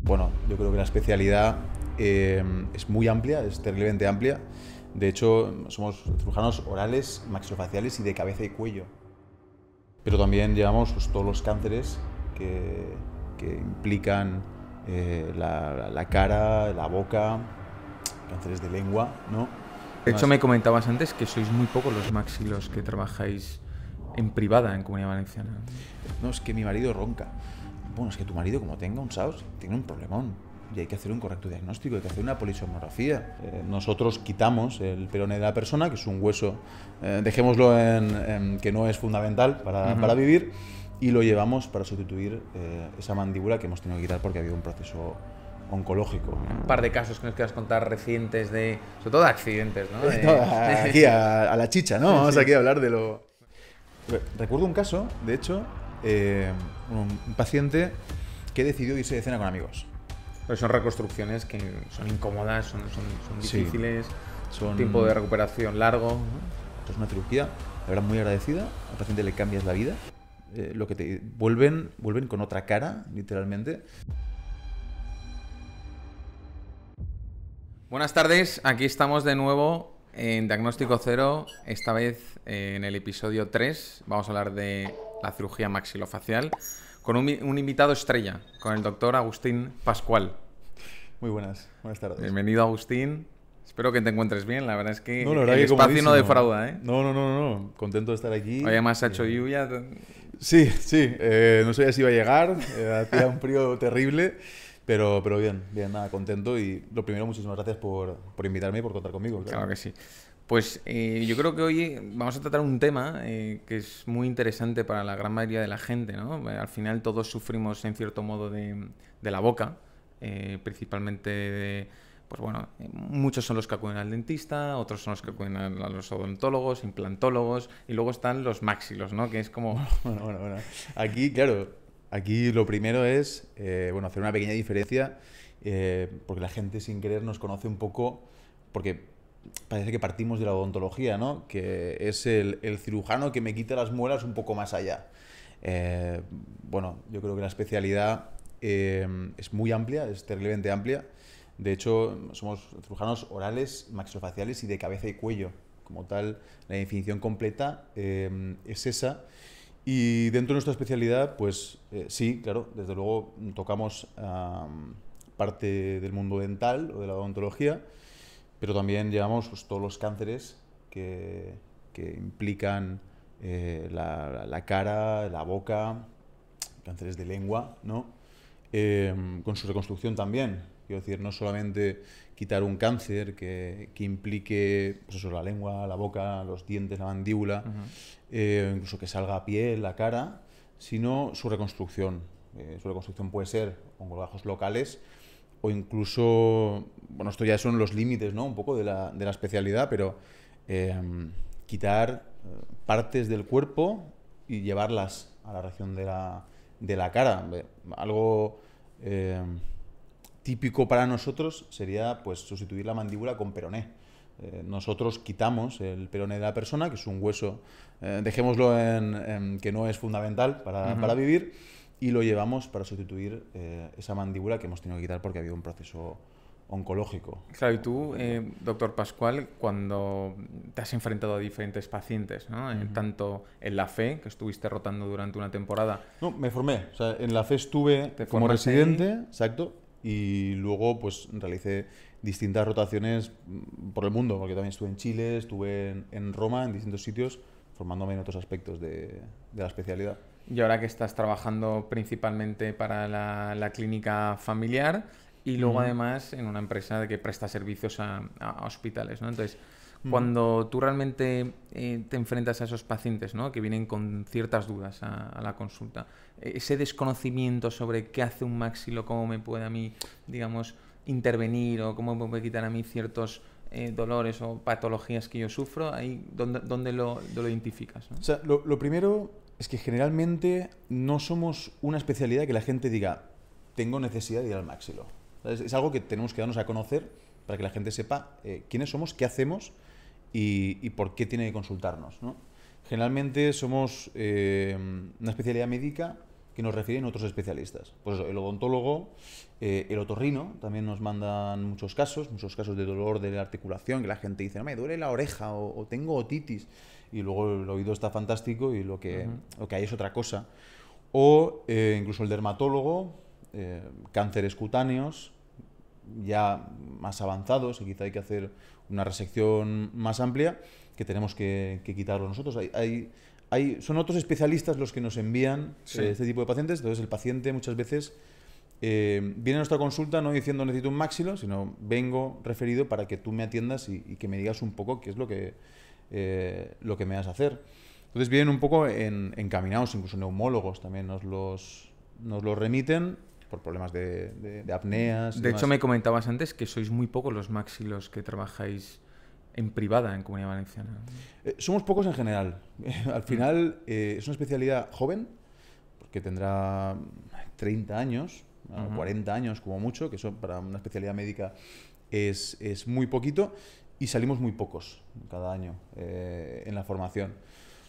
Bueno, yo creo que la especialidad es muy amplia, es terriblemente amplia. De hecho, somos cirujanos orales, maxilofaciales y de cabeza y cuello. Pero también llevamos pues, todos los cánceres que implican la cara, la boca, cánceres de lengua, ¿no? De hecho, me comentabas antes que sois muy pocos los maxilos que trabajáis en privada en Comunidad Valenciana. No, es que mi marido ronca. Bueno, es que tu marido, como tenga un SAUS, tiene un problemón. Y hay que hacer un correcto diagnóstico, hay que hacer una polisomnografía. Nosotros quitamos el peroné de la persona, que es un hueso, dejémoslo en que no es fundamental para vivir, y lo llevamos para sustituir esa mandíbula que hemos tenido que quitar porque ha habido un proceso oncológico. Un par de casos que nos quieras contar recientes sobre todo de accidentes, ¿no? Aquí a la chicha, ¿no? Vamos aquí a hablar de lo... Recuerdo un caso, de hecho, un paciente que decidió irse de cena con amigos. Pero son reconstrucciones que son incómodas, son difíciles, son tiempo de recuperación largo, ¿no? Es una cirugía, la verdad, muy agradecida. Al paciente le cambias la vida. Lo que te vuelven con otra cara, literalmente. Buenas tardes, aquí estamos de nuevo en Diagnóstico Cero, esta vez en el episodio 3. Vamos a hablar de la cirugía maxilofacial con un invitado estrella, con el doctor Agustín Pascual. Muy buenas tardes. Bienvenido, Agustín. Espero que te encuentres bien. La verdad es que la verdad el que espacio no defrauda, ¿eh? No. Contento de estar aquí. Hoy además ha hecho lluvia. Sí. No sabía si iba a llegar. Hacía un frío terrible. Pero bien, nada, contento. Y lo primero, muchísimas gracias por invitarme y por contar conmigo. Claro que sí. Pues yo creo que hoy vamos a tratar un tema que es muy interesante para la gran mayoría de la gente, ¿no? Al final todos sufrimos en cierto modo de la boca, principalmente pues bueno, muchos son los que acuden al dentista, otros son los que acuden a los odontólogos, implantólogos, y luego están los maxilos, ¿no? Que es como... Bueno. Aquí, claro, lo primero es hacer una pequeña diferencia, porque la gente sin querer nos conoce un poco, porque parece que partimos de la odontología, ¿no? Que es el cirujano que me quita las muelas un poco más allá. Yo creo que la especialidad es muy amplia, es terriblemente amplia. De hecho, somos cirujanos orales, maxilofaciales y de cabeza y cuello. Como tal, la definición completa es esa. Y dentro de nuestra especialidad, pues sí, claro, desde luego tocamos parte del mundo dental o de la odontología, pero también llevamos pues, todos los cánceres que implican la cara, la boca, cánceres de lengua, ¿no? Con su reconstrucción también. Quiero decir, no solamente quitar un cáncer que implique pues eso, la lengua, la boca, los dientes, la mandíbula, incluso que salga piel, la cara, sino su reconstrucción. Su reconstrucción puede ser oncologos locales o incluso, bueno, esto ya son los límites, ¿no? Un poco de la especialidad, pero quitar partes del cuerpo y llevarlas a la región de la cara. Algo típico para nosotros sería pues sustituir la mandíbula con peroné. Nosotros quitamos el peroné de la persona, que es un hueso, dejémoslo en que no es fundamental para vivir, y lo llevamos para sustituir esa mandíbula que hemos tenido que quitar porque ha habido un proceso oncológico. Claro, y tú, doctor Pascual, cuando te has enfrentado a diferentes pacientes, ¿no? Tanto en la FE, que estuviste rotando durante una temporada... No, me formé. O sea, en la FE estuve como residente, exacto, y luego pues realicé distintas rotaciones por el mundo, porque también estuve en Chile, estuve en Roma, en distintos sitios, formándome en otros aspectos de la especialidad. Y ahora que estás trabajando principalmente para la clínica familiar y luego además en una empresa que presta servicios a hospitales, ¿no? Entonces, cuando tú realmente te enfrentas a esos pacientes, ¿no? Que vienen con ciertas dudas a la consulta, ese desconocimiento sobre qué hace un maxilo, cómo me puede a mí, digamos, intervenir o cómo me puede quitar a mí ciertos dolores o patologías que yo sufro, ahí ¿dónde lo identificas, ¿no? O sea, lo primero es que generalmente no somos una especialidad que la gente diga tengo necesidad de ir al maxilo. Es algo que tenemos que darnos a conocer para que la gente sepa quiénes somos, qué hacemos y por qué tiene que consultarnos, ¿no? Generalmente somos una especialidad médica que nos refieren otros especialistas. Pues eso, el odontólogo, el otorrino, también nos mandan muchos casos de dolor de la articulación, que la gente dice, no, me duele la oreja o tengo otitis, y luego el oído está fantástico y lo que hay es otra cosa. O incluso el dermatólogo, cánceres cutáneos, ya más avanzados, y quizá hay que hacer una resección más amplia, que tenemos que quitarlo nosotros. Son otros especialistas los que nos envían este tipo de pacientes. Entonces el paciente muchas veces viene a nuestra consulta no diciendo necesito un máxilo, sino vengo referido para que tú me atiendas y que me digas un poco qué es lo que me vas a hacer. Entonces vienen un poco encaminados, incluso neumólogos también nos los remiten por problemas de apneas. De hecho, me comentabas antes que sois muy pocos los máxilos que trabajáis en privada en Comunidad Valenciana. Somos pocos en general. Al final es una especialidad joven, porque tendrá 30 años, 40 años como mucho, que eso para una especialidad médica es muy poquito, y salimos muy pocos cada año en la formación.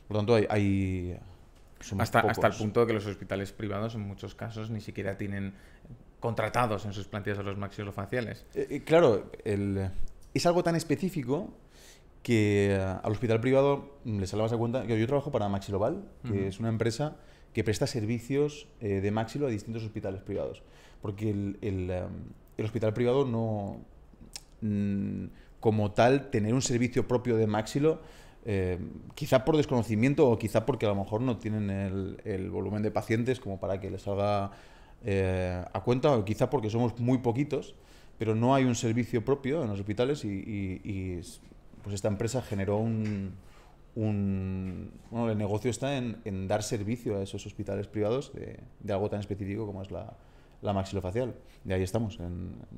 Por lo tanto, hasta el punto de que los hospitales privados en muchos casos ni siquiera tienen contratados en sus plantillas a los maxilofaciales. Claro, es algo tan específico que al hospital privado les sale más a cuenta que yo trabajo para Maxiloval, que es una empresa que presta servicios de maxilo a distintos hospitales privados. Porque el hospital privado no, como tal, tener un servicio propio de maxilo, quizá por desconocimiento o quizá porque a lo mejor no tienen el volumen de pacientes como para que les salga a cuenta, o quizá porque somos muy poquitos, pero no hay un servicio propio en los hospitales y pues esta empresa generó bueno, el negocio está en dar servicio a esos hospitales privados de algo tan específico como es la maxilofacial. Y ahí estamos,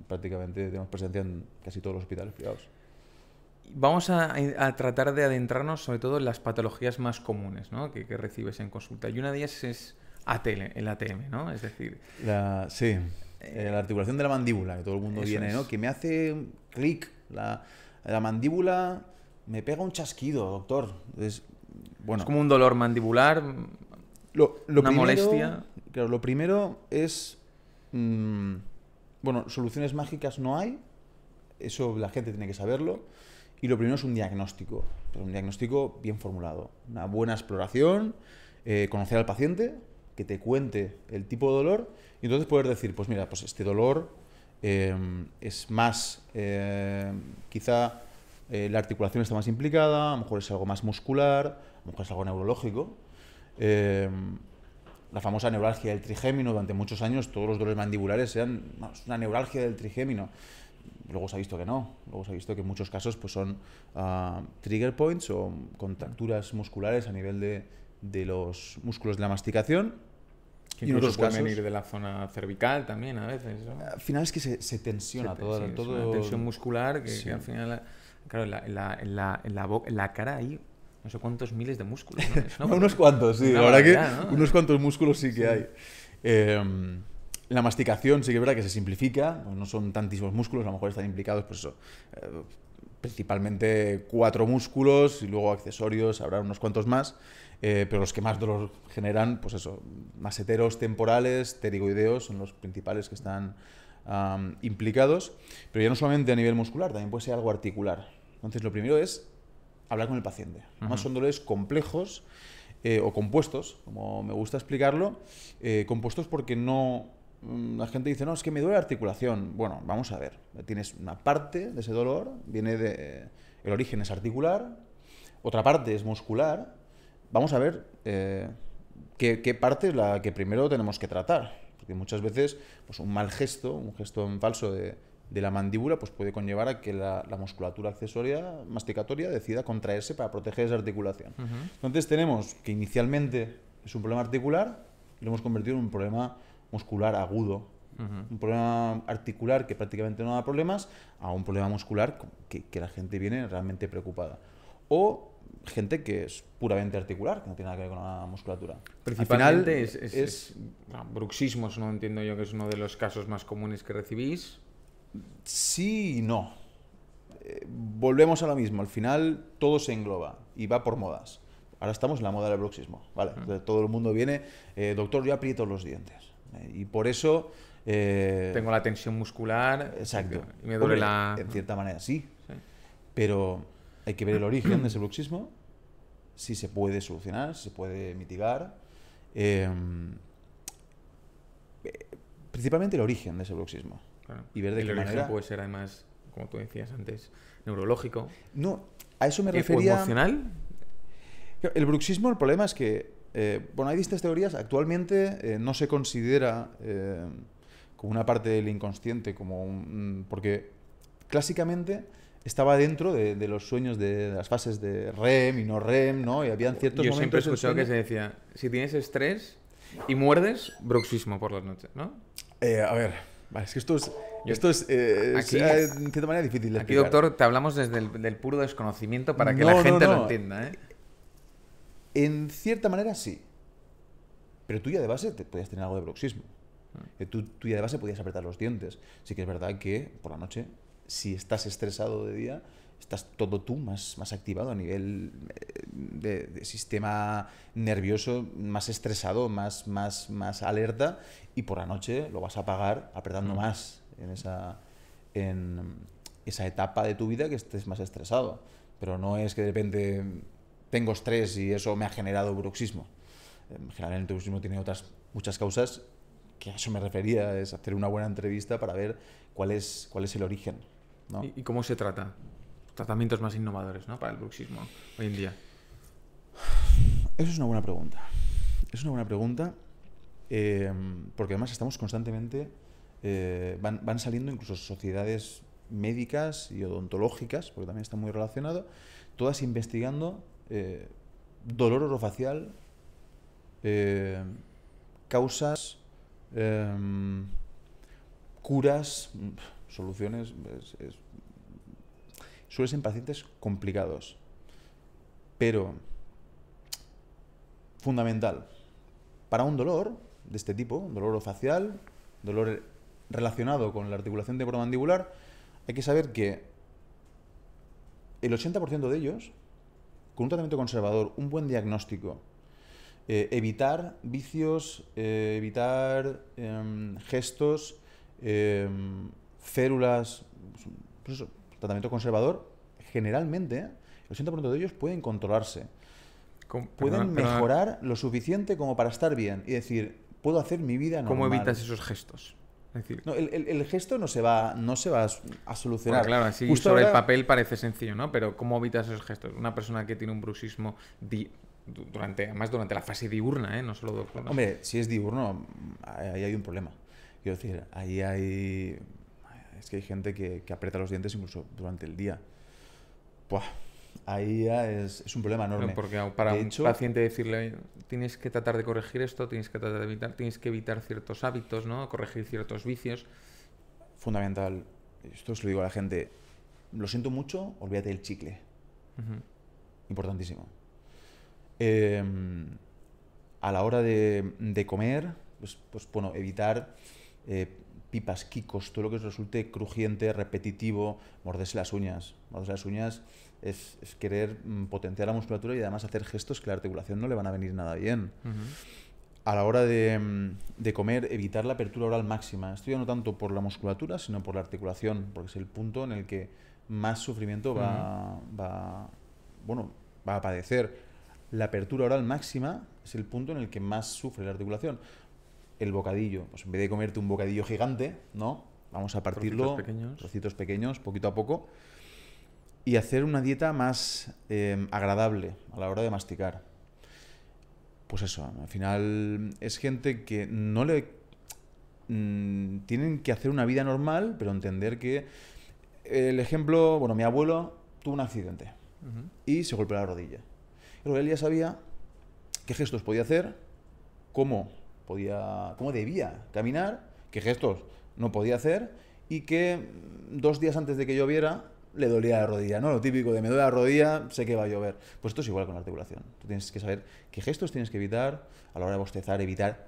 prácticamente tenemos presencia en casi todos los hospitales privados. Vamos a tratar de adentrarnos sobre todo en las patologías más comunes, ¿no? que recibes en consulta. Y una de ellas es el ATM, ¿no? Es decir... la articulación de la mandíbula, que todo el mundo viene, ¿no? Que me hace clic, la mandíbula me pega un chasquido, doctor. Entonces, bueno, es como un dolor mandibular, una molestia. Claro, lo primero es... bueno, soluciones mágicas no hay, eso la gente tiene que saberlo. Y lo primero es un diagnóstico bien formulado. Una buena exploración, conocer al paciente, que te cuente el tipo de dolor y entonces poder decir, pues mira, pues este dolor es más, quizá la articulación está más implicada, a lo mejor es algo más muscular, a lo mejor es algo neurológico. La famosa neuralgia del trigémino, durante muchos años todos los dolores mandibulares eran una neuralgia del trigémino. Luego se ha visto que no, luego se ha visto que en muchos casos pues son trigger points o contracturas musculares a nivel de los músculos de la masticación. Que incluso pueden venir de la zona cervical también a veces, ¿no? Al final es que se tensiona todo. Es una tensión muscular que al final, claro, en la cara hay no sé cuántos miles de músculos, ¿no? Unos cuantos, sí, la verdad que ¿no? Unos cuantos músculos sí que hay. La masticación sí que es verdad que se simplifica, no son tantísimos músculos, a lo mejor están implicados, pues eso, principalmente 4 músculos y luego accesorios, habrá unos cuantos más, pero los que más dolor generan, pues eso, maseteros temporales, pterigoideos, son los principales que están implicados, pero ya no solamente a nivel muscular, también puede ser algo articular. Entonces lo primero es hablar con el paciente. Además son dolores complejos o compuestos, como me gusta explicarlo, compuestos porque no... La gente dice, no, es que me duele la articulación. Bueno, vamos a ver. Tienes una parte de ese dolor, el origen es articular, otra parte es muscular. Vamos a ver qué parte es la que primero tenemos que tratar. Porque muchas veces pues, un mal gesto, un gesto en falso de la mandíbula, pues puede conllevar a que la musculatura accesoria masticatoria decida contraerse para proteger esa articulación. Entonces tenemos que inicialmente es un problema articular y lo hemos convertido en un problema muscular agudo, un problema articular que prácticamente no da problemas, a un problema muscular que la gente viene realmente preocupada. O gente que es puramente articular, que no tiene nada que ver con la musculatura. Principalmente es bruxismos, ¿no? Entiendo yo que es uno de los casos más comunes que recibís. Sí y no. Volvemos a lo mismo, al final todo se engloba y va por modas. Ahora estamos en la moda del bruxismo, ¿vale? Entonces, todo el mundo viene, doctor, yo aprieto los dientes. Y por eso... tengo la tensión muscular. Exacto. Y me duele Hombre, en cierta manera sí, pero hay que ver el origen de ese bruxismo, si se puede solucionar, si se puede mitigar. Principalmente el origen de ese bruxismo. Claro. Y ver de el qué origen manera... puede ser además, como tú decías antes, neurológico. No, a eso me ¿O refería... emocional? El bruxismo, el problema es que, bueno, hay distintas teorías. Actualmente no se considera como una parte del inconsciente, porque clásicamente estaba dentro de los sueños de las fases de REM y no REM, ¿no? Y habían ciertos Yo momentos siempre he del escuchado sueño... que se decía, si tienes estrés y muerdes, bruxismo por las noches, ¿no? A ver, vale, es que esto es Aquí- en cierta manera difícil de Aquí, explicar. doctor, te hablamos desde del puro desconocimiento para que No, la gente no, lo no. entienda, ¿eh? En cierta manera sí. Pero tú ya de base te podías tener algo de bruxismo. Tú ya de base podías apretar los dientes. Sí que es verdad que por la noche, si estás estresado de día, estás todo tú más activado a nivel de sistema nervioso, más estresado, más alerta, y por la noche lo vas a pagar apretando más en esa etapa de tu vida que estés más estresado. Pero no es que de repente tengo estrés y eso me ha generado bruxismo. Generalmente el bruxismo tiene otras muchas causas, que a eso me refería, es hacer una buena entrevista para ver cuál es el origen, ¿no? ¿Y cómo se trata? Tratamientos más innovadores, ¿no? Para el bruxismo hoy en día. Eso es una buena pregunta. Es una buena pregunta, porque además estamos constantemente, van saliendo incluso sociedades médicas y odontológicas, porque también está muy relacionado, todas investigando dolor orofacial, causas, curas, soluciones. Suelen ser pacientes complicados, pero fundamental para un dolor de este tipo, un dolor orofacial, dolor relacionado con la articulación temporomandibular, hay que saber que el 80% de ellos, con un tratamiento conservador, un buen diagnóstico, evitar vicios, evitar gestos, férulas, pues eso, tratamiento conservador, generalmente el 80% de ellos pueden controlarse. Pueden mejorar lo suficiente como para estar bien y decir, puedo hacer mi vida normal. ¿Cómo evitas esos gestos? Es decir, no, el gesto no se va a solucionar. claro, así Justo sobre ahora, el papel parece sencillo, ¿no? Pero ¿cómo evitas esos gestos? Una persona que tiene un bruxismo además durante la fase diurna, ¿eh? No solo nocturna. Hombre, si es diurno, ahí hay un problema. Quiero decir, es que hay gente que aprieta los dientes incluso durante el día. Buah, ahí ya es un problema enorme. No, porque para De un hecho, paciente decirle, tienes que tratar de corregir esto, tienes que tratar de evitar, tienes que evitar ciertos hábitos, ¿no? Corregir ciertos vicios. fundamental, esto se lo digo a la gente, lo siento mucho, olvídate del chicle. Importantísimo. A la hora de comer, pues bueno, evitar pipas, quicos, todo lo que os resulte crujiente, repetitivo, morderse las uñas. Morderse las uñas es querer potenciar la musculatura y además hacer gestos que a la articulación no le van a venir nada bien. A la hora de comer, evitar la apertura oral máxima. Esto ya no tanto por la musculatura, sino por la articulación, porque es el punto en el que más sufrimiento va a padecer. La apertura oral máxima es el punto en el que más sufre la articulación. El bocadillo, pues en vez de comerte un bocadillo gigante, ¿no? Vamos a partirlo trocitos pequeños, poquito a poco, y hacer una dieta más agradable a la hora de masticar. Pues eso, al final es gente que no le tienen que hacer una vida normal, pero entender que el ejemplo, bueno, mi abuelo tuvo un accidente y se golpeó la rodilla. Pero él ya sabía qué gestos podía hacer, cómo debía caminar, qué gestos no podía hacer y que 2 días antes de que lloviera le dolía la rodilla, ¿no? Lo típico de me duele la rodilla, sé que va a llover. Pues esto es igual con la articulación. Tú tienes que saber qué gestos tienes que evitar a la hora de bostezar, evitar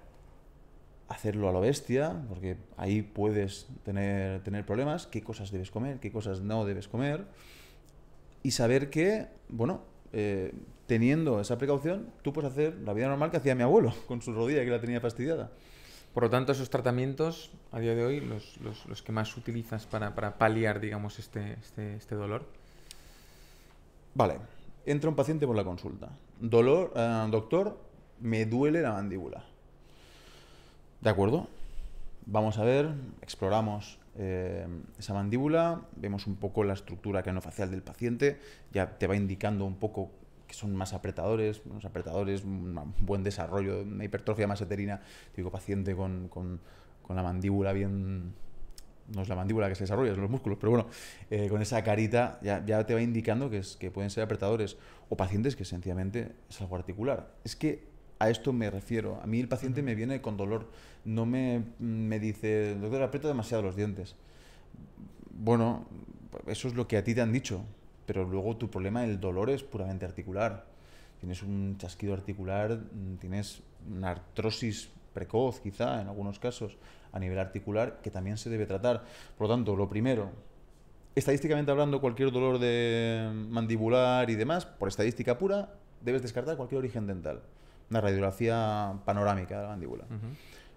hacerlo a lo bestia, porque ahí puedes tener problemas, qué cosas debes comer, qué cosas no debes comer, y saber que, bueno, teniendo esa precaución, tú puedes hacer la vida normal que hacía mi abuelo con su rodilla que la tenía fastidiada. Por lo tanto, esos tratamientos, a día de hoy, los que más utilizas para paliar, digamos, este dolor. Vale, entra un paciente por la consulta. Dolor, doctor, me duele la mandíbula. ¿De acuerdo? Vamos a ver, exploramos esa mandíbula, vemos un poco la estructura cranofacial del paciente, ya te va indicando un poco que son más apretadores, un buen desarrollo, una hipertrofia maseterina, típico paciente con la mandíbula bien... No es la mandíbula que se desarrolla, son los músculos, pero bueno, con esa carita ya te va indicando que pueden ser apretadores o pacientes que sencillamente es algo articular. Es que a esto me refiero. A mí el paciente me viene con dolor, no me dice, doctor, aprieto demasiado los dientes. Bueno, eso es lo que a ti te han dicho, pero luego tu problema, el dolor, es puramente articular. Tienes un chasquido articular, tienes una artrosis precoz, quizá, en algunos casos, a nivel articular, que también se debe tratar. Por lo tanto, lo primero, estadísticamente hablando, cualquier dolor de mandibular y demás, por estadística pura, debes descartar cualquier origen dental. Una radiografía panorámica de la mandíbula.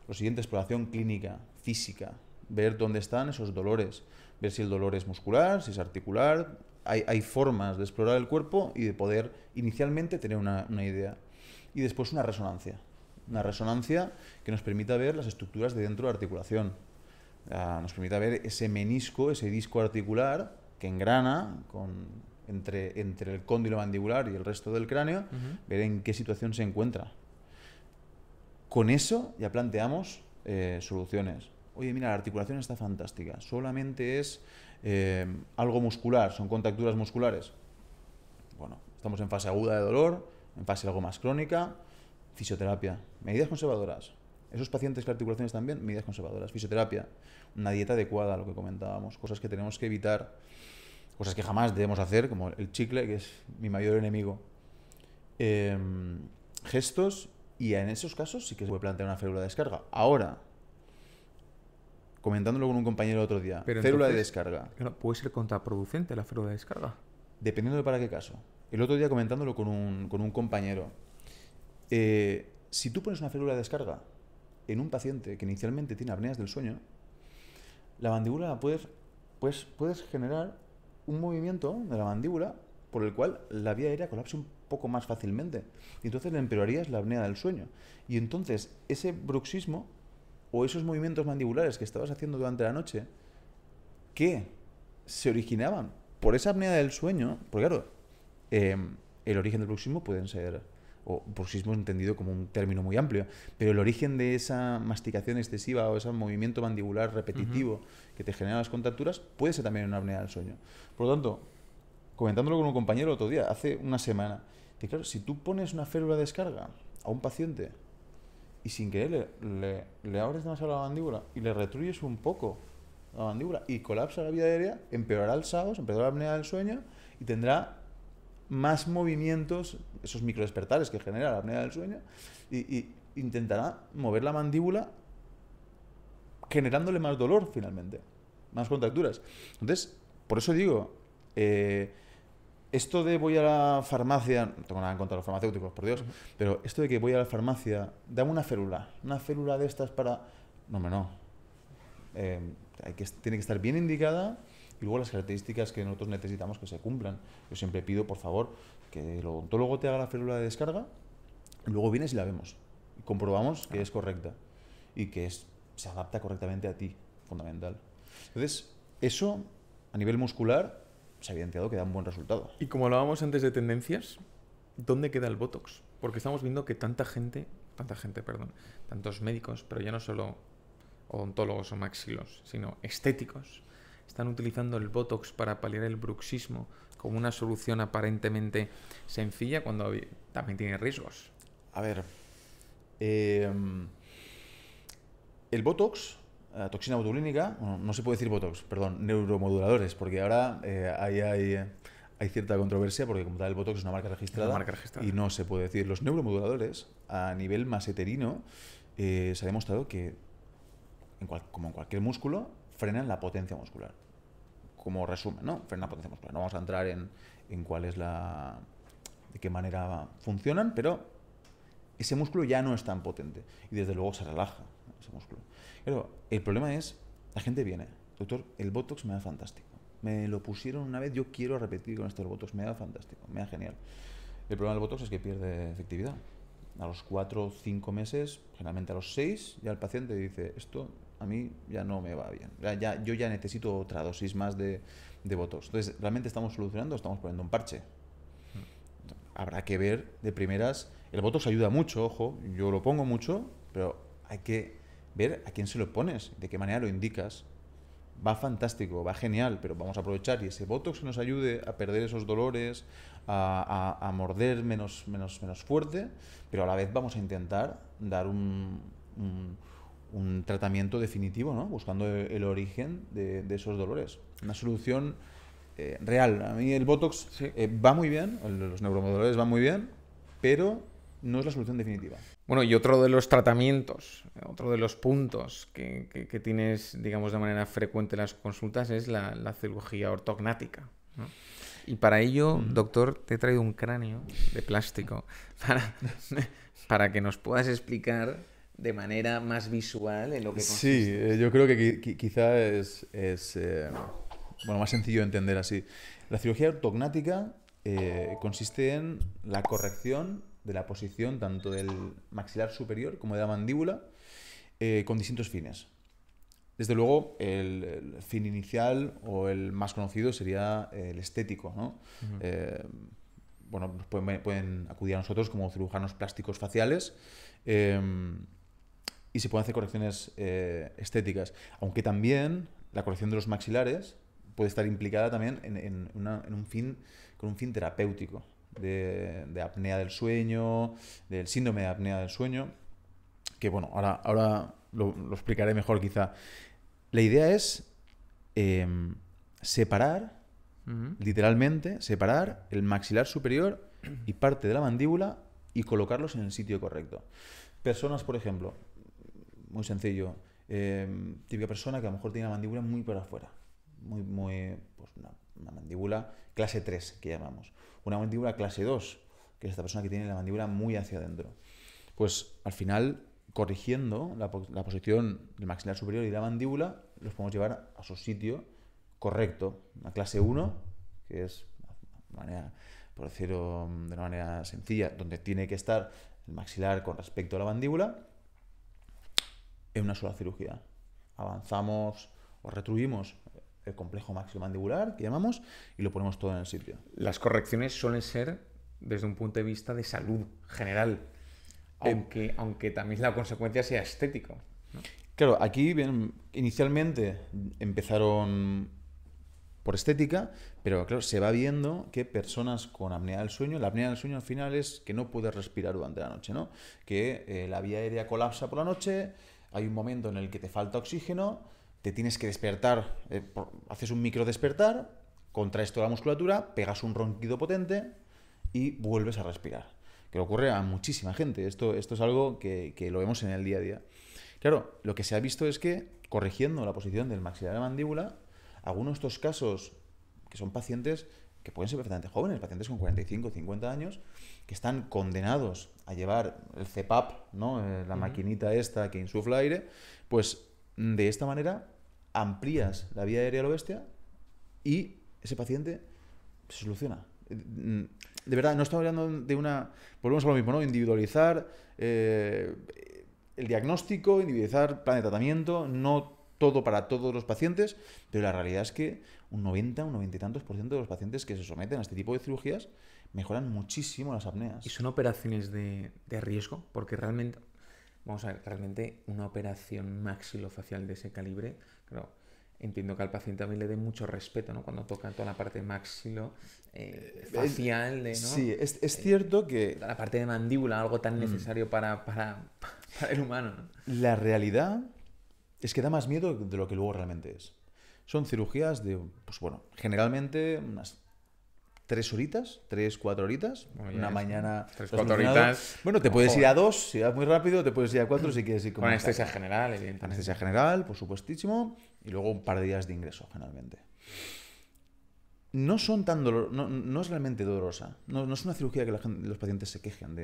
Lo siguiente, exploración clínica, física, ver dónde están esos dolores, ver si el dolor es muscular, si es articular. Hay formas de explorar el cuerpo y de poder inicialmente tener una idea. Y después una resonancia que nos permita ver las estructuras de dentro de la articulación. Nos permita ver ese menisco, ese disco articular que engrana entre el cóndilo mandibular y el resto del cráneo, ver en qué situación se encuentra. Con eso ya planteamos soluciones. Oye, mira, la articulación está fantástica, solamente es algo muscular, son contracturas musculares. Bueno, estamos en fase aguda de dolor, en fase algo más crónica, fisioterapia, medidas conservadoras. Esos pacientes que la articulación están bien, medidas conservadoras, fisioterapia, una dieta adecuada, lo que comentábamos, cosas que tenemos que evitar, cosas que jamás debemos hacer, como el chicle, que es mi mayor enemigo. Gestos, y en esos casos sí que se puede plantear una férula de descarga. Ahora, comentándolo con un compañero el otro día, pero férula de entonces, descarga. ¿puede ser contraproducente la férula de descarga? Dependiendo de para qué caso. El otro día comentándolo con un compañero, si tú pones una férula de descarga en un paciente que inicialmente tiene apneas del sueño, la mandíbula puedes generar un movimiento de la mandíbula por el cual la vía aérea colapse un poco más fácilmente. Y entonces le empeorarías la apnea del sueño. Y entonces ese bruxismo o esos movimientos mandibulares que estabas haciendo durante la noche, que se originaban por esa apnea del sueño, porque claro, el origen del bruxismo pueden ser, o bruxismo entendido como un término muy amplio, pero el origen de esa masticación excesiva o ese movimiento mandibular repetitivo que te genera las contracturas puede ser también una apnea del sueño. Por lo tanto, comentándolo con un compañero el otro día, hace una semana, que claro, si tú pones una férula de descarga a un paciente y sin querer le abres demasiado la mandíbula y le retruyes un poco la mandíbula y colapsa la vía aérea, empeorará el SAOS, empeorará la apnea del sueño y tendrá más movimientos, esos microdespertares que genera la apnea del sueño, y intentará mover la mandíbula generándole más dolor finalmente, más contracturas. Entonces, por eso digo, esto de voy a la farmacia, no tengo nada en contra de los farmacéuticos, por Dios, pero esto de que voy a la farmacia, dame una férula de estas para... No, hombre, no. Tiene que estar bien indicada y luego las características que nosotros necesitamos que se cumplan. Yo siempre pido, por favor, que el odontólogo te haga la férula de descarga, y luego vienes y la vemos. Y comprobamos que es correcta y que se adapta correctamente a ti, fundamental. Entonces, eso, a nivel muscular, se ha evidenciado que da un buen resultado. Y como hablábamos antes de tendencias, ¿dónde queda el Botox? Porque estamos viendo que tantos médicos, pero ya no solo odontólogos o maxilos, sino estéticos, están utilizando el Botox para paliar el bruxismo como una solución aparentemente sencilla cuando también tiene riesgos. A ver, el Botox, toxina botulínica, bueno, no se puede decir Botox, perdón, neuromoduladores, porque ahora hay cierta controversia porque como tal el Botox es una marca registrada, y no se puede decir. Los neuromoduladores a nivel maseterino se ha demostrado que como en cualquier músculo frenan la potencia muscular. Como resumen, ¿no? Frenan la potencia muscular. No vamos a entrar en cuál es de qué manera funcionan, pero ese músculo ya no es tan potente y desde luego se relaja ese músculo. Pero el problema es, la gente viene, doctor, el Botox me da fantástico. Me lo pusieron una vez, yo quiero repetir con esto el Botox, me da fantástico, me da genial. El problema del Botox es que pierde efectividad. A los 4 o 5 meses, generalmente a los 6, ya el paciente dice, esto a mí ya no me va bien. Yo ya necesito otra dosis más de Botox. Entonces, ¿realmente estamos solucionando o estamos poniendo un parche? Habrá que ver de primeras. El Botox ayuda mucho, ojo, yo lo pongo mucho, pero hay que ver a quién se lo pones, de qué manera lo indicas. Va fantástico, va genial, pero vamos a aprovechar y ese Botox que nos ayude a perder esos dolores, a morder menos fuerte, pero a la vez vamos a intentar dar un tratamiento definitivo, ¿no? Buscando el origen de esos dolores. Una solución real. A mí el Botox va muy bien, los neuromoduladores van muy bien, pero no es la solución definitiva. Bueno, y otro de los tratamientos, otro de los puntos que tienes, digamos, de manera frecuente en las consultas es la cirugía ortognática, ¿no? Y para ello, doctor, te he traído un cráneo de plástico para que nos puedas explicar de manera más visual en lo que consiste. Sí, yo creo que quizá es más sencillo de entender así. La cirugía ortognática consiste en la corrección de la posición tanto del maxilar superior como de la mandíbula con distintos fines. Desde luego, el fin inicial o el más conocido sería el estético, ¿no? Pueden acudir a nosotros como cirujanos plásticos faciales y se pueden hacer correcciones estéticas. Aunque también la corrección de los maxilares puede estar implicada también con un fin terapéutico de apnea del sueño, del síndrome de apnea del sueño, que bueno, ahora lo explicaré mejor quizá. La idea es literalmente separar el maxilar superior y parte de la mandíbula y colocarlos en el sitio correcto. Personas, por ejemplo, muy sencillo, típica persona que a lo mejor tiene la mandíbula muy por afuera, pues una mandíbula clase 3 que llamamos, una mandíbula clase 2, que es esta persona que tiene la mandíbula muy hacia adentro. Pues al final, corrigiendo la posición del maxilar superior y de la mandíbula, los podemos llevar a su sitio correcto. Una clase 1, que es, por decirlo de una manera sencilla, donde tiene que estar el maxilar con respecto a la mandíbula, en una sola cirugía. Avanzamos o retruimos el complejo maxilomandibular, que llamamos, y lo ponemos todo en el sitio. Las correcciones suelen ser desde un punto de vista de salud general, aunque también la consecuencia sea estético, ¿no? Claro, aquí inicialmente empezaron por estética, pero claro, se va viendo que personas con apnea del sueño, la apnea del sueño al final es que no puedes respirar durante la noche, ¿no? Que la vía aérea colapsa por la noche, hay un momento en el que te falta oxígeno, te tienes que despertar, haces un micro despertar, contraes toda la musculatura, pegas un ronquido potente y vuelves a respirar. Que le ocurre a muchísima gente. Esto es algo que lo vemos en el día a día. Claro, lo que se ha visto es que corrigiendo la posición del maxilar de la mandíbula, algunos de estos casos, que son pacientes que pueden ser perfectamente jóvenes, pacientes con 45 o 50 años, que están condenados a llevar el CPAP, ¿no? La maquinita esta que insufla aire, pues de esta manera amplías la vía aérea a lo bestia y ese paciente se soluciona. De verdad, no estamos hablando de volvemos a lo mismo, ¿no? Individualizar el diagnóstico, individualizar plan de tratamiento, no todo para todos los pacientes, pero la realidad es que un 90 y tantos % de los pacientes que se someten a este tipo de cirugías mejoran muchísimo las apneas. ¿Y son operaciones de riesgo? Porque realmente, vamos a ver, realmente una operación maxilofacial de ese calibre, claro, entiendo que al paciente también le dé mucho respeto, ¿no? Cuando toca toda la parte maxilo facial, ¿no? Sí, es cierto que la parte de mandíbula, algo tan necesario para el humano, ¿no? La realidad es que da más miedo de lo que luego realmente es. Son cirugías de, pues bueno, generalmente unas 3-4 horitas. Bueno, una mañana. 3-4 horitas. Bueno, te puedes ir a 2 si vas muy rápido, te puedes ir a 4 si quieres ir con anestesia general, evidentemente. Anestesia general, por supuestísimo, y luego un par de días de ingreso, generalmente. no son tan no es realmente dolorosa. No es una cirugía que los pacientes se quejen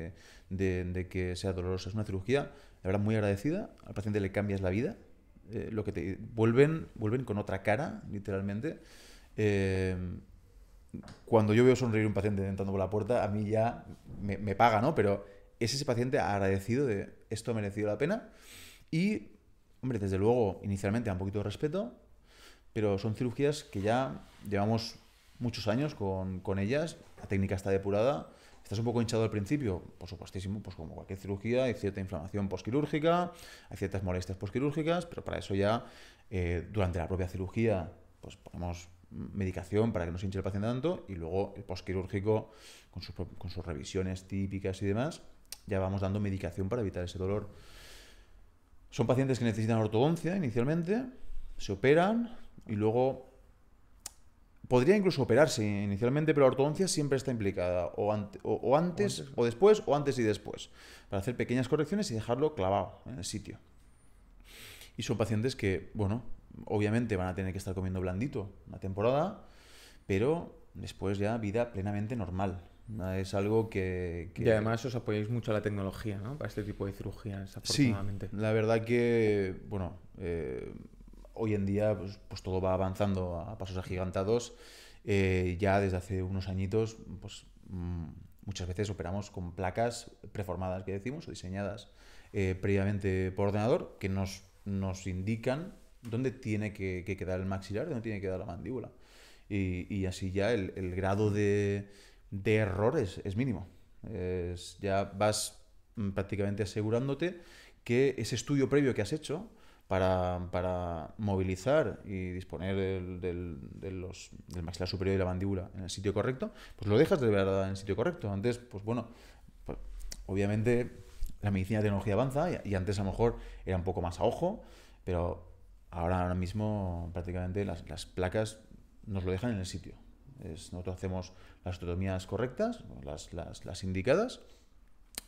de que sea dolorosa. Es una cirugía, la verdad, muy agradecida. Al paciente le cambias la vida. Lo que te vuelven con otra cara, literalmente. Eh, Cuando yo veo sonreír un paciente entrando por la puerta, a mí ya me paga, ¿no? Pero es ese paciente agradecido de esto ha merecido la pena. Y, hombre, desde luego, inicialmente da un poquito de respeto, pero son cirugías que ya llevamos muchos años con ellas, la técnica está depurada. ¿Estás un poco hinchado al principio? Por supuestísimo, pues como cualquier cirugía, hay cierta inflamación posquirúrgica, hay ciertas molestias posquirúrgicas, pero para eso ya, durante la propia cirugía, pues ponemos medicación para que no se hinche el paciente tanto, y luego el posquirúrgico, con sus revisiones típicas y demás, ya vamos dando medicación para evitar ese dolor. Son pacientes que necesitan ortodoncia inicialmente, se operan y luego podría incluso operarse inicialmente, pero la ortodoncia siempre está implicada, o antes o después, o antes y después, para hacer pequeñas correcciones y dejarlo clavado en el sitio. Y son pacientes que, bueno, obviamente van a tener que estar comiendo blandito una temporada, pero después ya vida plenamente normal. Es algo que... Y además os apoyáis mucho a la tecnología, ¿no? Para este tipo de cirugías, Sí, afortunadamente. la verdad que, bueno, hoy en día pues todo va avanzando a pasos agigantados. Ya desde hace unos añitos, pues muchas veces operamos con placas preformadas, que decimos, o diseñadas previamente por ordenador, que nos indican dónde tiene que quedar el maxilar, dónde tiene que quedar la mandíbula. Y así ya el grado de error es mínimo. Ya vas prácticamente asegurándote que ese estudio previo que has hecho para movilizar y disponer del maxilar superior y la mandíbula en el sitio correcto, pues lo dejas de verdad en el sitio correcto. Antes, pues bueno, pues, obviamente la medicina y la tecnología avanza y antes a lo mejor era un poco más a ojo, pero ahora mismo prácticamente las placas nos lo dejan en el sitio. Nosotros hacemos las osteotomías correctas, las indicadas,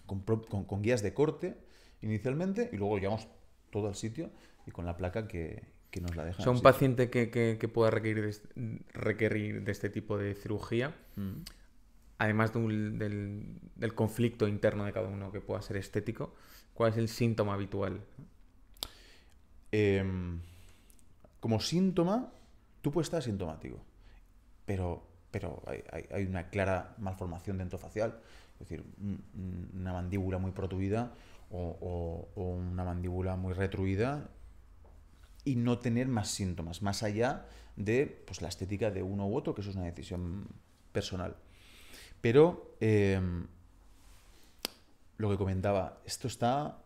con guías de corte inicialmente, y luego llevamos todo al sitio y con la placa que nos la deja O en sea, el un sitio. paciente que pueda requerir de este tipo de cirugía, además del conflicto interno de cada uno que pueda ser estético, ¿cuál es el síntoma habitual? Em, Como síntoma, tú puedes estar asintomático, pero hay una clara malformación dentofacial, es decir, una mandíbula muy protuida o una mandíbula muy retruida, y no tener más síntomas, más allá de pues, la estética de uno u otro, que eso es una decisión personal. Pero lo que comentaba, esto está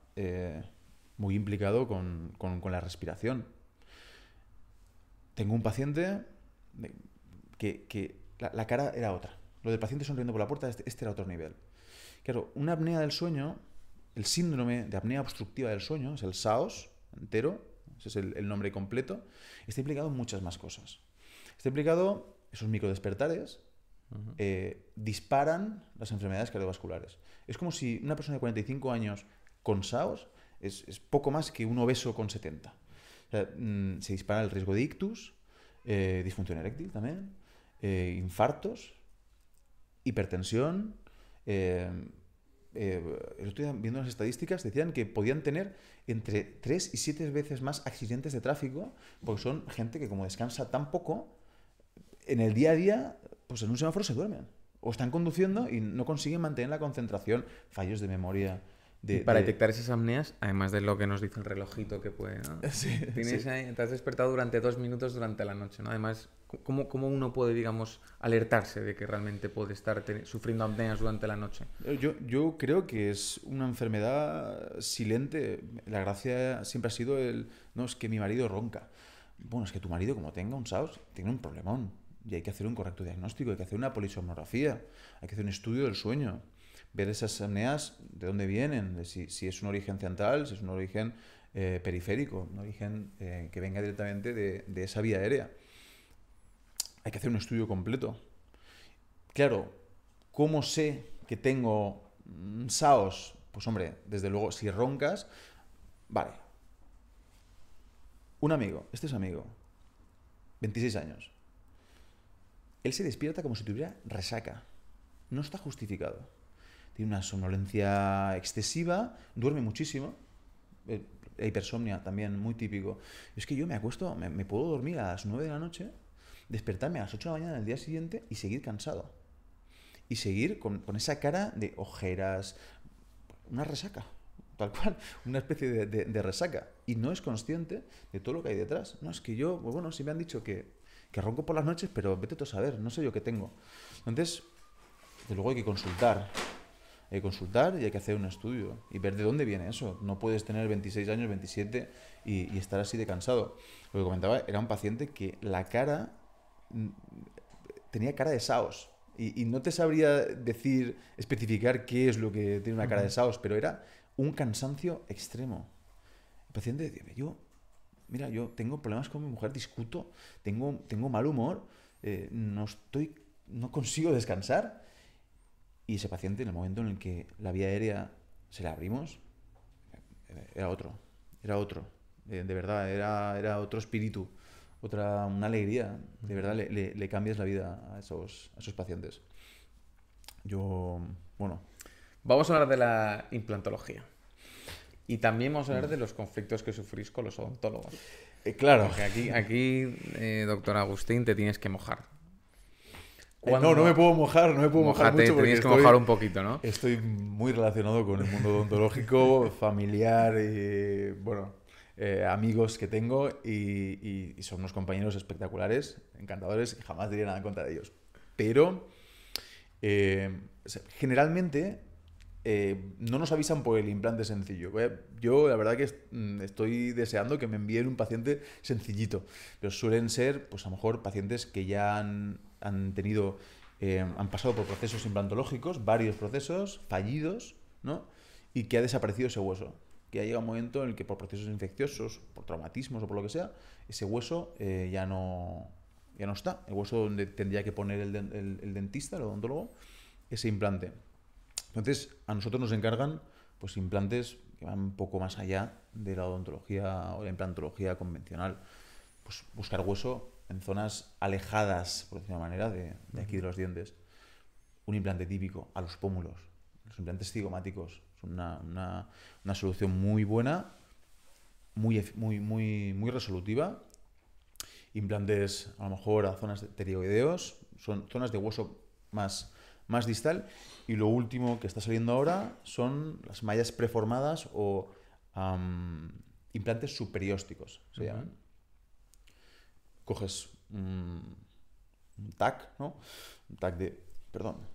muy implicado con la respiración. Tengo un paciente que la cara era otra. Lo del paciente sonriendo por la puerta, este era otro nivel. Claro, una apnea del sueño, el síndrome de apnea obstructiva del sueño, es el SAOS entero, ese es el nombre completo, está implicado en muchas más cosas. Está implicado, esos microdespertares disparan las enfermedades cardiovasculares. Es como si una persona de 45 años con SAOS es poco más que un obeso con 70. O sea, se dispara el riesgo de ictus, disfunción eréctil también, infartos, hipertensión. El otro día, viendo las estadísticas, decían que podían tener entre 3 y 7 veces más accidentes de tráfico, porque son gente que, como descansa tan poco, en el día a día, pues en un semáforo se duermen. O están conduciendo y no consiguen mantener la concentración, fallos de memoria. Y para detectar esas apneas, además de lo que nos dice el relojito que puede, ¿no? Sí, Tienes ahí, te has despertado durante 2 minutos durante la noche, ¿no? Además, ¿cómo uno puede, digamos, alertarse de que realmente puede estar sufriendo apneas durante la noche? Yo creo que es una enfermedad silente. La gracia siempre ha sido no, es que mi marido ronca. Bueno, es que tu marido, como tenga un SAOS, tiene un problemón. Y hay que hacer un correcto diagnóstico, hay que hacer una polisomnografía, hay que hacer un estudio del sueño, ver esas apneas, de dónde vienen, de si es un origen central, si es un origen periférico, un origen que venga directamente de esa vía aérea. Hay que hacer un estudio completo. Claro, ¿cómo sé que tengo SAOS? Pues hombre, desde luego, si roncas, vale. Un amigo, este es amigo, 26 años. él se despierta como si tuviera resaca. No está justificado. Tiene una somnolencia excesiva, duerme muchísimo. Hipersomnia también, muy típico. Es que yo me acuesto, me puedo dormir a las 9 de la noche, despertarme a las 8 de la mañana del día siguiente y seguir cansado. Y seguir con esa cara de ojeras, una resaca, tal cual, una especie de resaca. Y no es consciente de todo lo que hay detrás. No, es que yo, pues bueno, sí me han dicho que ronco por las noches, pero vete tú a saber, no sé yo qué tengo. Entonces, desde luego hay que consultar. Hay que consultar y hay que hacer un estudio y ver de dónde viene eso. No puedes tener 26 años, 27 y estar así de cansado. Lo que comentaba era un paciente que la cara tenía cara de Saos. Y no te sabría decir, especificar qué es lo que tiene una cara de Saos, pero era un cansancio extremo. El paciente decía, mira, yo tengo problemas con mi mujer, discuto, tengo mal humor, no consigo descansar. Y ese paciente, en el momento en el que la vía aérea se la abrimos, era otro. De verdad, era otro espíritu, una alegría. De verdad, le cambias la vida a esos pacientes. Vamos a hablar de la implantología. Y también vamos a hablar de los conflictos que sufrís con los odontólogos. Claro. Porque aquí doctor Agustín, te tienes que mojar. No me puedo mojar mucho porque tienes que mojar un poquito, ¿no? Estoy muy relacionado con el mundo odontológico, familiar y, amigos que tengo y son unos compañeros espectaculares, encantadores, y jamás diría nada en contra de ellos. Pero, generalmente, no nos avisan por el implante sencillo. Yo, la verdad que estoy deseando que me envíen un paciente sencillito, pero suelen ser, pues a lo mejor, pacientes que ya han pasado por procesos implantológicos, varios procesos fallidos, ¿no? Y que ha desaparecido ese hueso. Que ha llegado un momento en el que por procesos infecciosos, por traumatismos o por lo que sea, ese hueso ya no está. El hueso donde tendría que poner el dentista, el odontólogo, ese implante. Entonces, a nosotros nos encargan pues implantes que van un poco más allá de la odontología o la implantología convencional. Pues buscar hueso en zonas alejadas, por decirlo de una manera, de aquí de los dientes. Un implante típico a los pómulos. Los implantes cigomáticos son una solución muy buena, muy resolutiva. Implantes a lo mejor a zonas de pterioideos, son zonas de hueso más distal. Y lo último que está saliendo ahora son las mallas preformadas o implantes superiósticos, se llaman. Coges un TAC, ¿no? Un TAC del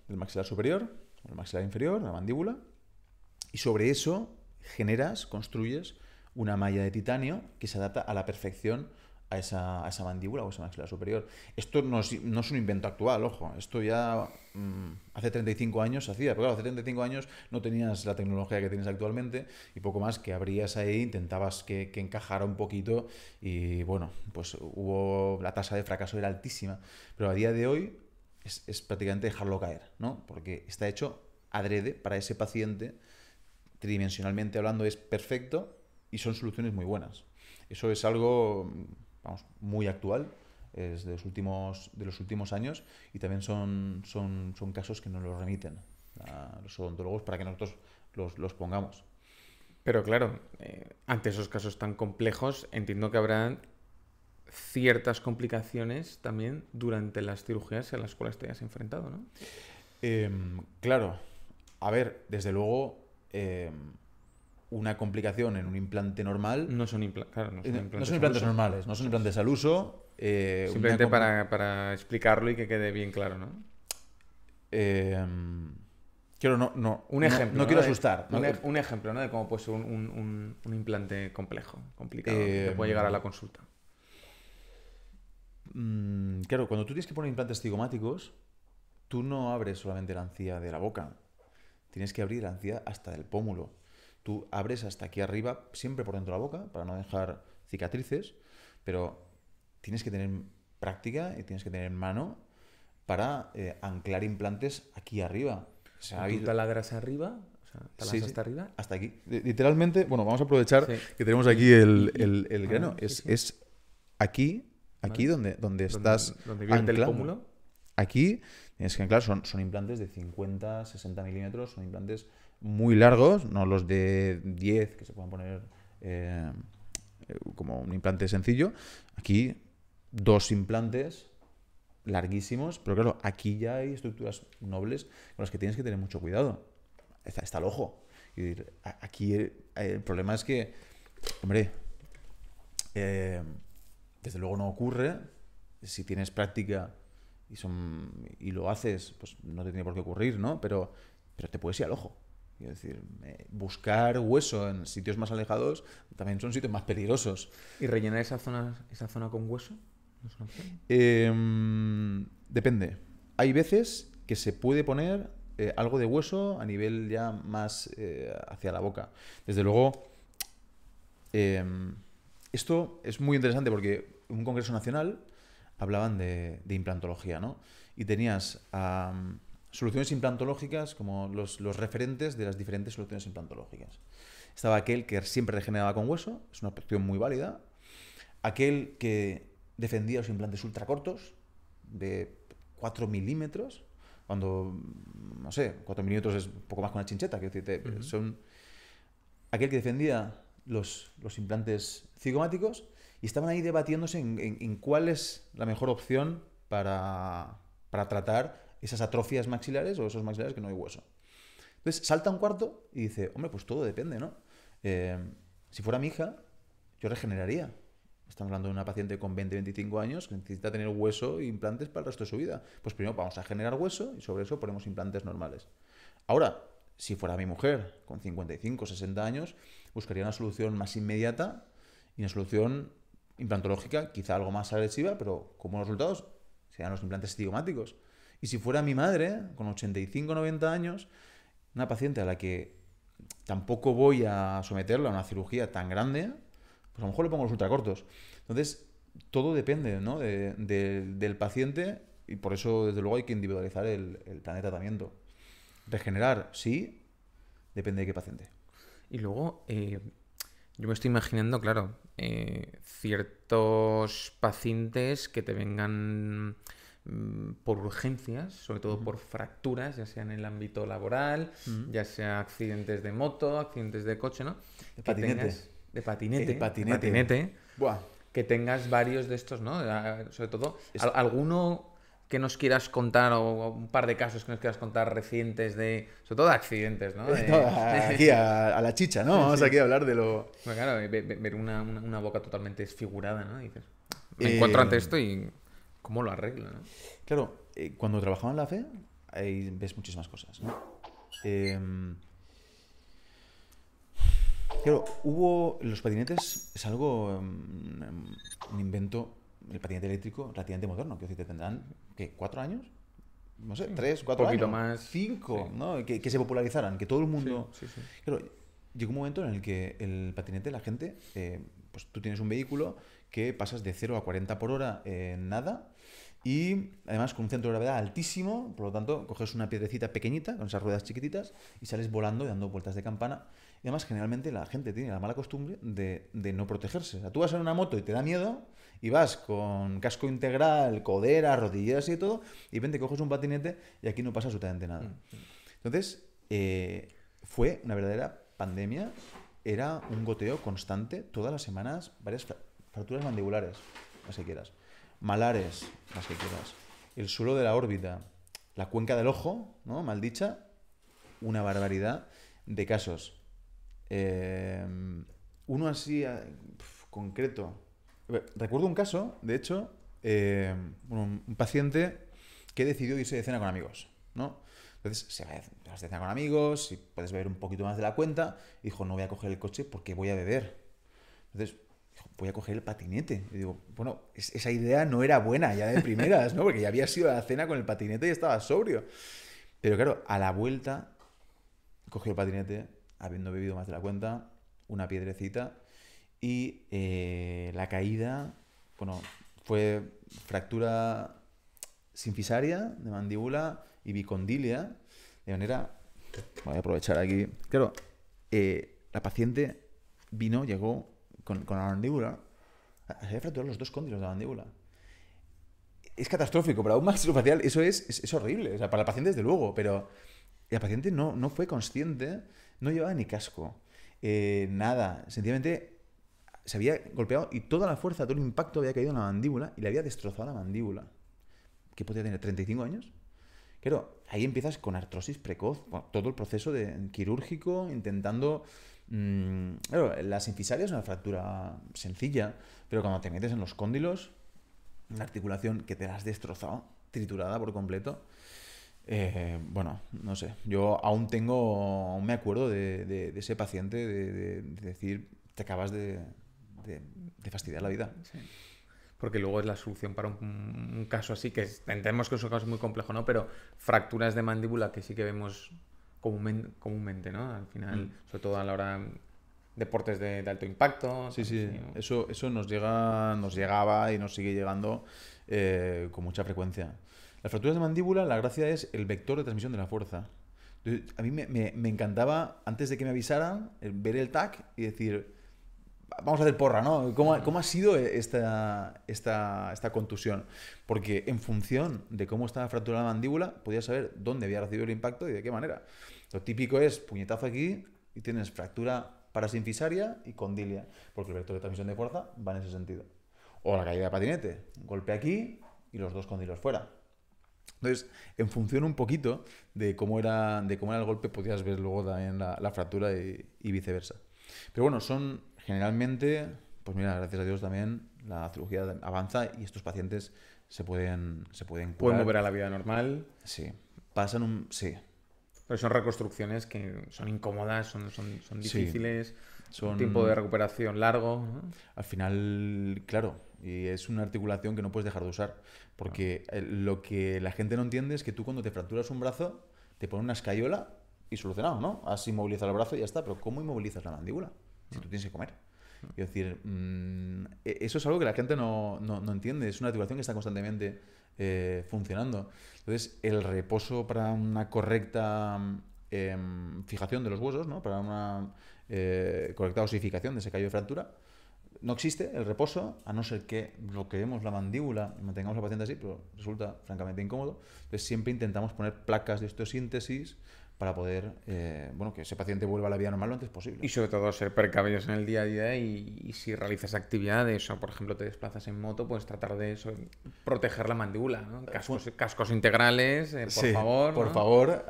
maxilar superior, el maxilar inferior, la mandíbula, y sobre eso construyes una malla de titanio que se adapta a la perfección a esa mandíbula o ese maxilar superior. Esto no es un invento actual, ojo. Esto ya hace 35 años se hacía, pero claro, hace 35 años no tenías la tecnología que tienes actualmente y poco más que abrías ahí, intentabas que encajara un poquito y bueno, pues la tasa de fracaso era altísima. Pero a día de hoy es prácticamente dejarlo caer, ¿no? Porque está hecho adrede para ese paciente, tridimensionalmente hablando es perfecto y son soluciones muy buenas. Eso es algo muy actual, es de los últimos años y también son casos que nos los remiten a los odontólogos para que nosotros los pongamos. Pero claro, ante esos casos tan complejos entiendo que habrán ciertas complicaciones también durante las cirugías a las cuales te hayas enfrentado, ¿no? Claro, a ver, desde luego una complicación en un implante normal... No son implantes normales, no son implantes al uso. Simplemente para explicarlo y que quede bien claro, ¿no? Un ejemplo, no quiero asustar. Un ejemplo, ¿no? De cómo puede ser un implante complicado, que puede llegar a la consulta. Claro, cuando tú tienes que poner implantes cigomáticos, tú no abres solamente la encía de la boca. Tienes que abrir la encía hasta del pómulo. Tú abres hasta aquí arriba, siempre por dentro de la boca, para no dejar cicatrices, pero tienes que tener práctica y tienes que tener mano para anclar implantes aquí arriba. O sea, ¿tú taladras arriba? O sea, ¿taladras hasta arriba? Hasta aquí. Literalmente, bueno, vamos a aprovechar que tenemos aquí el grano. Es aquí, ¿vale? Donde estás ¿Donde vierte el pómulo? Aquí, tienes que, claro, son implantes de 50, 60 milímetros, son implantes muy largos, no los de 10 que se pueden poner como un implante sencillo. Aquí, 2 implantes larguísimos, pero claro, aquí ya hay estructuras nobles con las que tienes que tener mucho cuidado. Está el ojo. Y aquí el problema es que, hombre, desde luego no ocurre. Si tienes práctica y lo haces, pues no te tiene por qué ocurrir, ¿no? Pero te puedes ir al ojo. Es decir, buscar hueso en sitios más alejados también son sitios más peligrosos. ¿Y rellenar esa zona con hueso? ¿No es una opción? Depende. Hay veces que se puede poner algo de hueso a nivel ya más hacia la boca. Desde luego, esto es muy interesante porque en un congreso nacional hablaban de implantología, ¿no? Y tenías soluciones implantológicas como los referentes de las diferentes soluciones implantológicas. Estaba aquel que siempre regeneraba con hueso, es una opción muy válida. Aquel que defendía los implantes ultracortos, de 4 milímetros, cuando, no sé, 4 milímetros es un poco más que una chincheta, que son aquel que defendía los implantes cigomáticos y estaban ahí debatiéndose en cuál es la mejor opción para tratar esas atrofias maxilares o esos maxilares que no hay hueso. Entonces salta un cuarto y dice, hombre, pues todo depende, ¿no? Si fuera mi hija, yo regeneraría. Estamos hablando de una paciente con 20-25 años que necesita tener hueso e implantes para el resto de su vida. Pues primero vamos a generar hueso y sobre eso ponemos implantes normales. Ahora, si fuera mi mujer con 55-60 años, buscaría una solución más inmediata y una solución implantológica quizá algo más agresiva, pero como resultados serían los implantes cigomáticos. Y si fuera mi madre con 85-90 años, una paciente a la que tampoco voy a someterla a una cirugía tan grande, pues a lo mejor le pongo los ultracortos. Entonces, todo depende, ¿no? del paciente y por eso, desde luego, hay que individualizar el plan de tratamiento. Regenerar, sí, depende de qué paciente. Y luego, yo me estoy imaginando, claro, ciertos pacientes que te vengan por urgencias, sobre todo por fracturas, ya sea en el ámbito laboral, ya sea accidentes de moto, accidentes de coche, ¿no? De patinete. De patinete. El patinete. Buah. Que tengas varios de estos, ¿no? Sobre todo, alguno que nos quieras contar o un par de casos que nos quieras contar recientes sobre todo de accidentes, ¿no? Aquí a la chicha, ¿no? Vamos aquí a hablar de lo... Bueno, claro, ver una boca totalmente desfigurada, ¿no? Y dices, me encuentro ante esto y ¿cómo lo arreglo, no? Claro, cuando trabajaba en la FE, ahí ves muchísimas cosas, ¿no? Claro, los patinetes es algo, un invento, el patinete eléctrico relativamente moderno, que te tendrán, ¿qué? ¿4 años? No sé, 3, 4 años. Un poquito más. 5, Sí. ¿no? Que se popularizaran, que todo el mundo... Sí. Claro, llegó un momento en el que el patinete, la gente, pues tú tienes un vehículo que pasas de 0 a 40 por hora en nada y además con un centro de gravedad altísimo, por lo tanto coges una piedrecita pequeñita con esas ruedas chiquititas y sales volando y dando vueltas de campana. Y además generalmente la gente tiene la mala costumbre de no protegerse. O sea, tú vas en una moto y te da miedo y vas con casco integral, codera, rodilleras y todo y de repente coges un patinete y aquí no pasa absolutamente nada. Entonces, fue una verdadera pandemia, era un goteo constante, todas las semanas, varias fracturas mandibulares, las que quieras, malares, las que quieras, el suelo de la órbita, la cuenca del ojo, ¿no? Mal dicha, una barbaridad de casos. Uno así concreto. Recuerdo un caso, de hecho, un paciente que decidió irse de cena con amigos, ¿no? Entonces se va de cena con amigos y puedes beber un poquito más de la cuenta. Y dijo, no voy a coger el coche porque voy a beber. Entonces dijo, voy a coger el patinete. Y digo, bueno, esa idea no era buena ya de primeras, ¿no? Porque ya había sido a la cena con el patinete y estaba sobrio. Pero claro, a la vuelta cogió el patinete, habiendo bebido más de la cuenta, una piedrecita y la caída, bueno, fue fractura sinfisaria de mandíbula y bicondilia, de manera, voy a aprovechar aquí, claro, la paciente llegó con la mandíbula, se había fracturado los 2 cóndilos de la mandíbula. es catastrófico. Para un maxilofacial eso es horrible. O sea, para el paciente desde luego, pero el paciente no fue consciente, no llevaba ni casco. Nada, sencillamente se había golpeado y toda la fuerza, todo el impacto había caído en la mandíbula y le había destrozado la mandíbula. ¿Qué podía tener? ¿35 años? Claro, ahí empiezas con artrosis precoz, bueno, todo el proceso quirúrgico, intentando... claro, la sinfisaria es una fractura sencilla, pero cuando te metes en los cóndilos, una articulación que te la has destrozado, triturada por completo, bueno, no sé, yo aún me acuerdo de ese paciente, de decir, te acabas de fastidiar la vida. Sí. Porque luego es la solución para un caso así, que entendemos que es un caso muy complejo, ¿no? Pero fracturas de mandíbula que sí que vemos comúnmente, ¿no? Al final, sobre todo a la hora deportes de alto impacto. Sí, sí, ¿no? eso nos llegaba y nos sigue llegando con mucha frecuencia. Las fracturas de mandíbula, la gracia es el vector de transmisión de la fuerza. Entonces, a mí me encantaba, antes de que me avisaran, ver el TAC y decir... Vamos a hacer porra, ¿no? ¿Cómo ha sido esta contusión? Porque en función de cómo estaba fracturada la mandíbula, podías saber dónde había recibido el impacto y de qué manera. Lo típico es puñetazo aquí y tienes fractura parasinfisaria y condilia, porque el vector de transmisión de fuerza va en ese sentido. O la caída de patinete, golpe aquí y los dos condilios fuera. Entonces, en función un poquito de cómo era el golpe, podías ver luego también la fractura y viceversa. Pero bueno, generalmente, pues mira, gracias a Dios también la cirugía avanza y estos pacientes se pueden curar. Pueden volver a la vida normal. Sí. Sí. Pero son reconstrucciones que son incómodas, son difíciles, Sí. un tiempo de recuperación largo, ¿no? Al final, claro, y es una articulación que no puedes dejar de usar. Porque lo que la gente no entiende es que tú cuando te fracturas un brazo, te pones una escayola y solucionado, ¿no? Has inmovilizado el brazo y ya está. Pero ¿cómo inmovilizas la mandíbula? Si tú tienes que comer. Es decir, eso es algo que la gente no entiende. Es una articulación que está constantemente funcionando. Entonces, el reposo para una correcta fijación de los huesos, ¿no? Para una correcta osificación de ese callo de fractura, no existe el reposo, a no ser que bloqueemos la mandíbula y mantengamos al paciente así, pero resulta francamente incómodo. Entonces, siempre intentamos poner placas de osteosíntesis para poder, que ese paciente vuelva a la vida normal lo antes posible. Y sobre todo ser precavidos en el día a día y si realizas actividades o, por ejemplo, te desplazas en moto, pues tratar de eso, proteger la mandíbula, ¿no? Cascos integrales, por favor. Por ¿no? favor,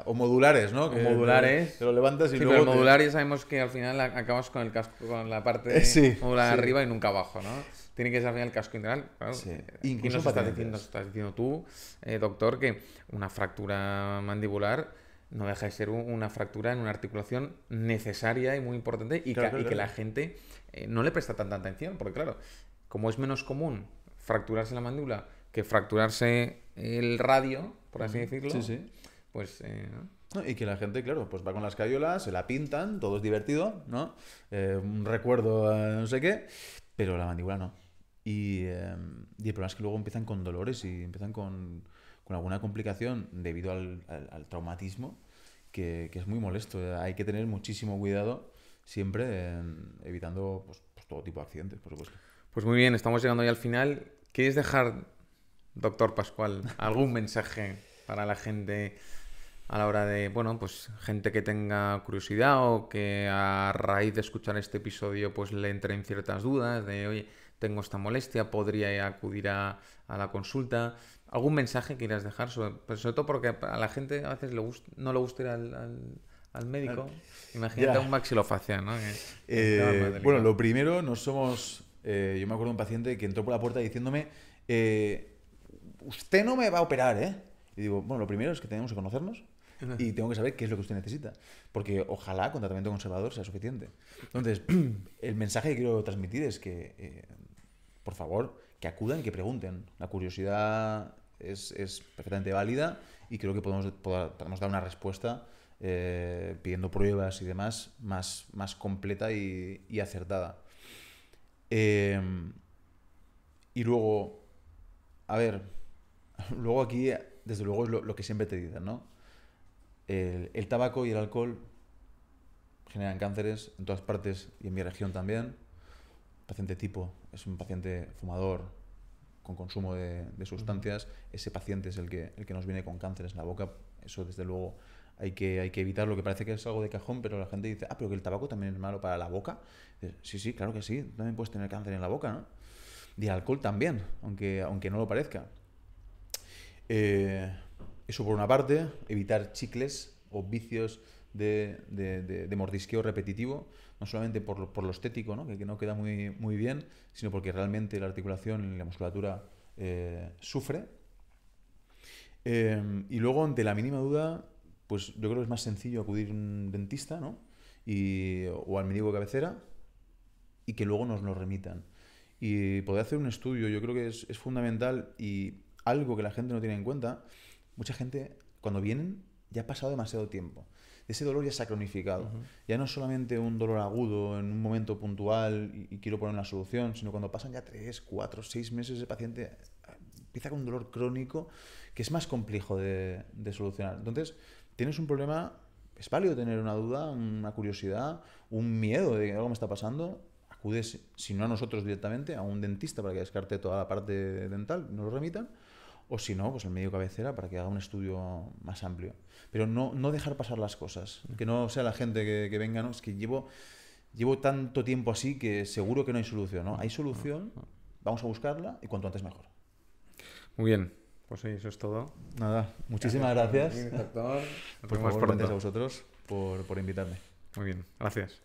o modulares, ¿no? O modulares. Te lo levantas y sí, luego... pero el modular ya sabemos que al final acabas con el casco, con la parte modular arriba y nunca abajo, ¿no? Tiene que ser al final el casco integral. Claro, Sí. Incluso estás diciendo tú, doctor, que una fractura mandibular no deja de ser una fractura en una articulación necesaria y muy importante y que la gente no le presta tanta atención, porque claro, como es menos común fracturarse la mandíbula que fracturarse el radio, por así decirlo, pues... ¿no? Y que la gente, claro, pues va con las cayolas, se la pintan, todo es divertido, ¿no? Un recuerdo a no sé qué, pero la mandíbula no. Y el problema es que luego empiezan con dolores y empiezan con alguna complicación debido al traumatismo que es muy molesto. Hay que tener muchísimo cuidado siempre evitando pues, todo tipo de accidentes, por supuesto. Pues muy bien, estamos llegando ya al final. ¿Quieres dejar, doctor Pascual, algún mensaje para la gente a la hora de, pues gente que tenga curiosidad o que a raíz de escuchar este episodio pues le entren ciertas dudas de, oye, tengo esta molestia, podría acudir a la consulta? ¿Algún mensaje quieras dejar? Sobre todo porque a la gente a veces no le gusta ir al médico. Imagínate un maxilofacial, ¿no? Bueno, lo primero, no somos... yo me acuerdo de un paciente que entró por la puerta diciéndome usted no me va a operar, ¿eh? Y digo, bueno, lo primero es que tenemos que conocernos y tengo que saber qué es lo que usted necesita. Porque ojalá con tratamiento conservador sea suficiente. Entonces, el mensaje que quiero transmitir es que, por favor, que acudan y que pregunten. La curiosidad es perfectamente válida y creo que podemos dar una respuesta pidiendo pruebas y demás más completa y acertada. Y luego, a ver, luego aquí, desde luego, es lo que siempre te dicen, ¿no? El tabaco y el alcohol generan cánceres en todas partes y en mi región también. El paciente tipo es un paciente fumador con consumo de sustancias, ese paciente es el que nos viene con cánceres en la boca. Eso, desde luego, hay que evitarlo, que parece que es algo de cajón, pero la gente dice, pero que el tabaco también es malo para la boca. Sí, sí, claro que sí, también puedes tener cáncer en la boca, ¿no? Y el alcohol también, aunque no lo parezca. Eso por una parte, evitar chicles o vicios de mordisqueo repetitivo, no solamente por lo estético, ¿no? Que no queda muy bien, sino porque realmente la articulación y la musculatura sufre. Y luego, ante la mínima duda, pues yo creo que es más sencillo acudir a un dentista, ¿no? O al médico de cabecera, y que luego nos lo remitan. Y poder hacer un estudio, yo creo que es fundamental, y algo que la gente no tiene en cuenta. Mucha gente, cuando vienen, ya ha pasado demasiado tiempo. Ese dolor ya se ha cronificado. Ya no es solamente un dolor agudo en un momento puntual y quiero poner una solución, sino cuando pasan ya 3, 4, 6 meses, el paciente empieza con un dolor crónico que es más complejo de solucionar. Entonces, tienes un problema, es válido tener una duda, una curiosidad, un miedo de que algo me está pasando. Acudes, si no a nosotros directamente, a un dentista para que descarte toda la parte dental, nos lo remitan. O si no, pues el médico cabecera para que haga un estudio más amplio. Pero no dejar pasar las cosas. Que no sea la gente que venga, ¿no? Es que llevo tanto tiempo así que seguro que no hay solución, ¿no? Hay solución, vamos a buscarla y cuanto antes mejor. Muy bien, pues sí, eso es todo. Nada, muchísimas gracias. Doctor. Por favor, gracias a vosotros por invitarme. Muy bien, gracias.